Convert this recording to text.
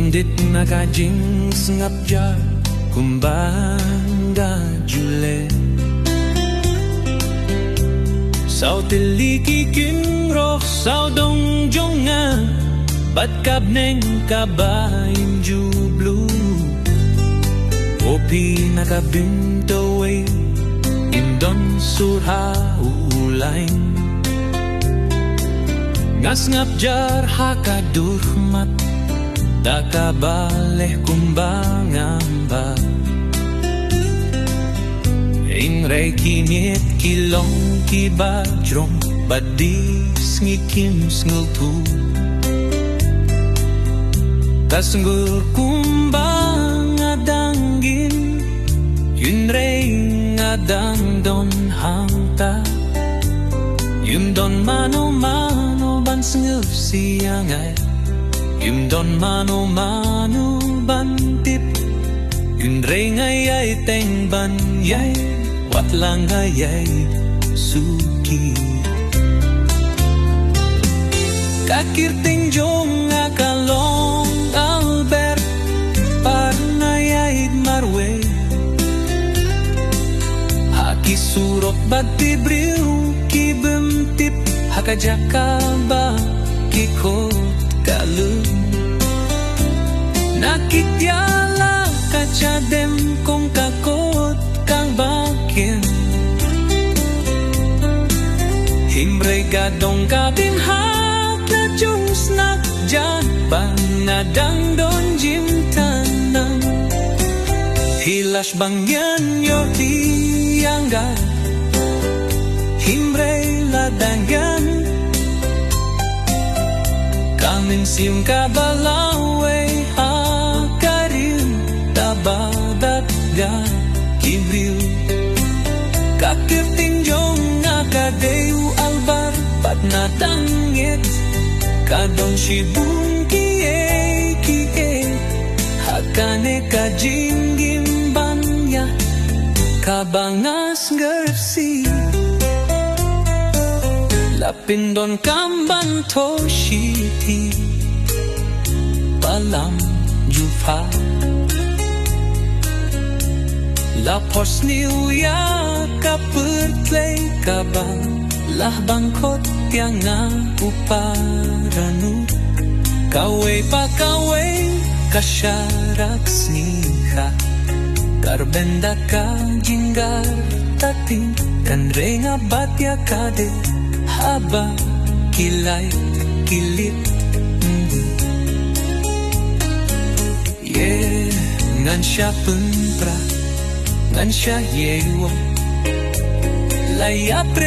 Bandit nakajing ngapjar kumbanga jule Sao tiliki kinro sao dong jonga Bat kabneng kabayin jublu Opi nakabintaway Indon surha ulain Ngas ngapjar hakadurmat Dakabaleh kumbangamba Inray kinit kilong kibadrong Badis ngikim ngultu Kasnggur kumbang adanggin Yunray ngadang don hangta Yun don mano-mano ban sngul siyangay Yun don mano-mano bantip Yun ray ngayay teng banyay Wat lang ngayay suki Kakirting jong akalong Albert Parnayay marwe Haki surok batibriw Kibemtip hakajakaba Kikot kalung Nakityala kachadem kong kakot kang bakin Himray gadong kabinhat na jungs nakjan Banadang don jimtanang Hilas bangyan yoti yangga Himray ladanggan Kamin siyong kabalaway hakarin Tabadat ga kibriw Kakirting jong akadeu albar Pat natangit Kadong shibung kie Hakane kajinggim banya Kabangas ngersi Lapindon kamban toshiti Palam jufa Lapos niuya kapertlay kabang Lah bangkot yang uparanu Kaway pa kaway kasyarak sniha Karbenda ka jinggar tating Kan renga batya kade Haba kilay kilit Yeah, ngan siya pentra Ngan siya yewo Layapre